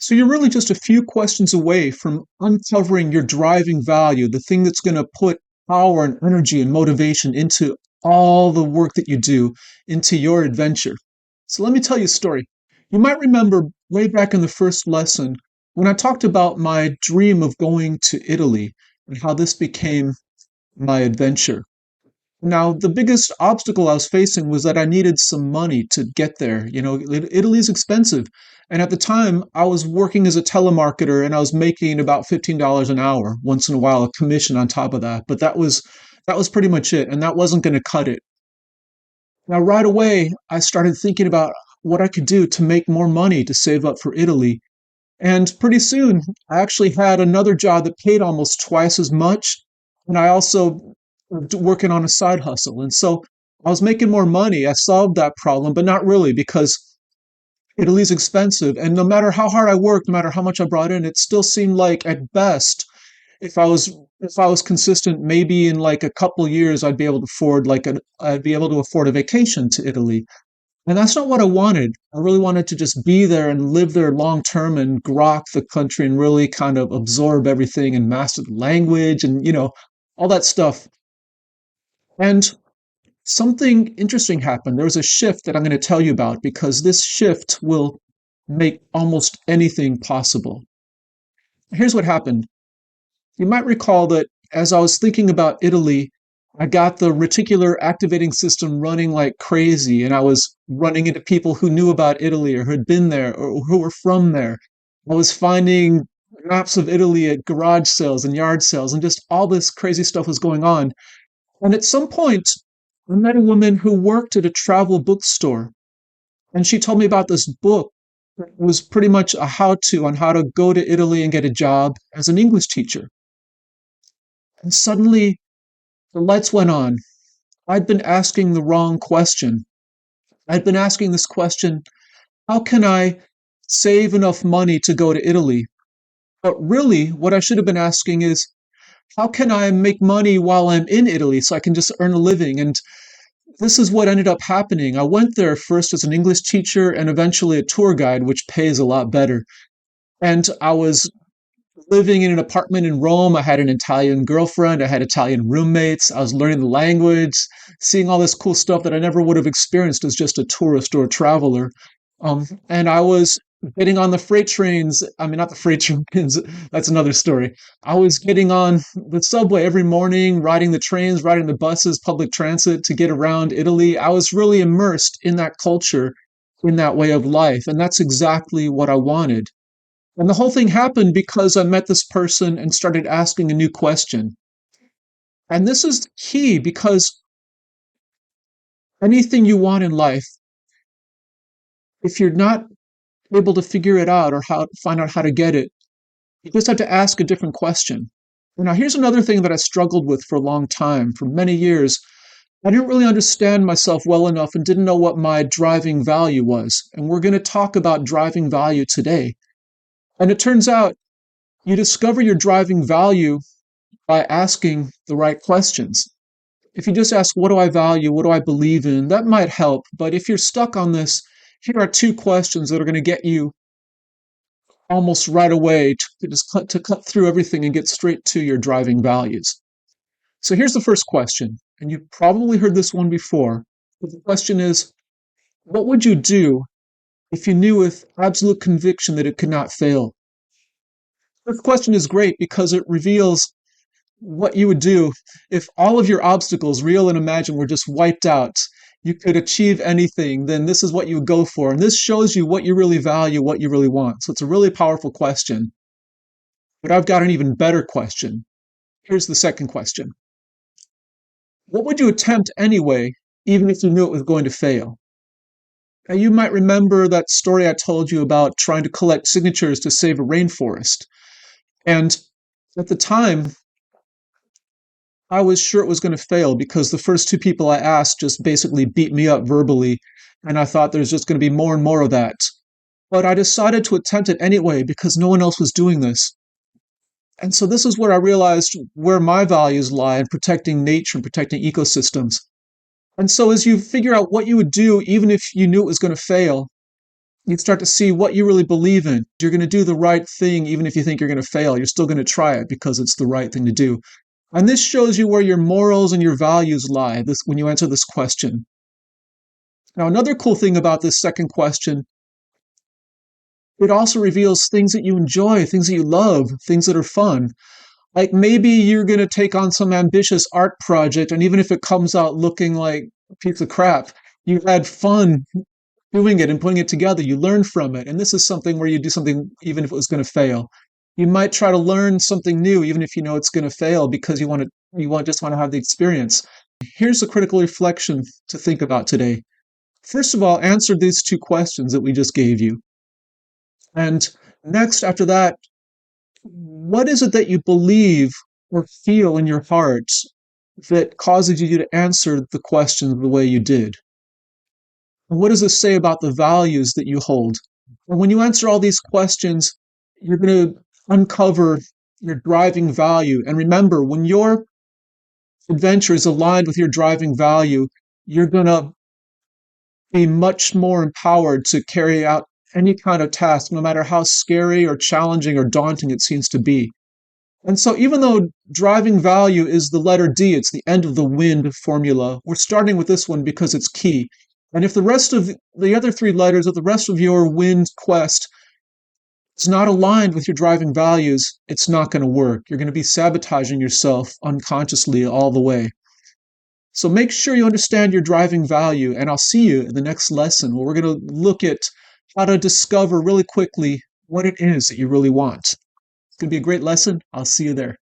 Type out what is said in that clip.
So you're really just a few questions away from uncovering your driving value, the thing that's going to put power and energy and motivation into all the work that you do, into your adventure. So let me tell you a story. You might remember way back in the first lesson when I talked about my dream of going to Italy and how this became my adventure. Now, the biggest obstacle I was facing was that I needed some money to get there. Italy's expensive. And at the time, I was working as a telemarketer and I was making about $15 an hour, once in a while, a commission on top of that. But that was pretty much it, and that wasn't going to cut it. Now, right away, I started thinking about what I could do to make more money to save up for Italy. And pretty soon, I actually had another job that paid almost twice as much. And I also working on a side hustle. And so I was making more money. I solved that problem, but not really because Italy's expensive. And no matter how hard I worked, no matter how much I brought in, it still seemed like at best, if I was if I was consistent, maybe in like a couple years, I'd be able to afford a vacation to Italy. And that's not what I wanted. I really wanted to just be there and live there long term and grok the country and really kind of absorb everything and master the language and, all that stuff. And something interesting happened. There was a shift that I'm going to tell you about because this shift will make almost anything possible. Here's what happened. You might recall that as I was thinking about Italy, I got the reticular activating system running like crazy, and I was running into people who knew about Italy or who had been there or who were from there. I was finding maps of Italy at garage sales and yard sales, and just all this crazy stuff was going on. And at some point, I met a woman who worked at a travel bookstore, and she told me about this book that was pretty much a how to on how to go to Italy and get a job as an English teacher. And suddenly the lights went on. I'd been asking the wrong question. I'd been asking this question: how can I save enough money to go to Italy? But really, what I should have been asking is, how can I make money while I'm in Italy so I can just earn a living? And this is what ended up happening. I went there first as an English teacher and eventually a tour guide, which pays a lot better. And I was living in an apartment in Rome. I had an Italian girlfriend. I had Italian roommates. I was learning the language, seeing all this cool stuff that I never would have experienced as just a tourist or a traveler. And I was getting on the freight trains. I mean, not the freight trains, that's another story. I was getting on the subway every morning, riding the trains, riding the buses, public transit to get around Italy. I was really immersed in that culture, in that way of life. And that's exactly what I wanted. And the whole thing happened because I met this person and started asking a new question. And this is key because anything you want in life, if you're not able to figure it out or how find out how to get it, you just have to ask a different question. Now, here's another thing that I struggled with for a long time, for many years. I didn't really understand myself well enough and didn't know what my driving value was. And we're going to talk about driving value today. And it turns out you discover your driving value by asking the right questions. If you just ask, what do I value? What do I believe in? That might help. But if you're stuck on this, here are two questions that are going to get you almost right away to cut through everything and get straight to your driving values. So here's the first question, and you've probably heard this one before. But the question is, what would you do if you knew with absolute conviction that it could not fail? This question is great because it reveals what you would do if all of your obstacles, real and imagined, were just wiped out. You could achieve anything, then this is what you would go for. And this shows you what you really value, what you really want. So it's a really powerful question. But I've got an even better question. Here's the second question. What would you attempt anyway, even if you knew it was going to fail? Now, you might remember that story I told you about trying to collect signatures to save a rainforest. And at the time, I was sure it was going to fail because the first two people I asked just basically beat me up verbally, and I thought there's just going to be more and more of that. But I decided to attempt it anyway because no one else was doing this. And so this is where I realized where my values lie in protecting nature and protecting ecosystems. And so as you figure out what you would do, even if you knew it was going to fail, You start to see what you really believe in. You're going to do the right thing even if you think you're going to fail. You're still going to try it because it's the right thing to do. And this shows you where your morals and your values lie when you answer this question. Now, another cool thing about this second question, it also reveals things that you enjoy, things that you love, things that are fun. Like maybe you're going to take on some ambitious art project, and even if it comes out looking like a piece of crap, you had fun doing it and putting it together. You learn from it. And this is something where you do something even if it was going to fail. You might try to learn something new, even if you know it's going to fail, because just want to have the experience. Here's a critical reflection to think about today. First of all, answer these two questions that we just gave you. And next, after that, what is it that you believe or feel in your heart that causes you to answer the questions the way you did? And what does this say about the values that you hold? And when you answer all these questions, you're going to uncover your driving value. And remember, when your adventure is aligned with your driving value, you're going to be much more empowered to carry out any kind of task, no matter how scary or challenging or daunting it seems to be. And so, even though driving value is the letter D, it's the end of the wind formula, we're starting with this one because it's key. And if the rest of the other three letters of the rest of your wind quest is not aligned with your driving values, it's not going to work. You're going to be sabotaging yourself unconsciously all the way. So make sure you understand your driving value, and I'll see you in the next lesson where we're going to look at how to discover really quickly what it is that you really want. It's going to be a great lesson. I'll see you there.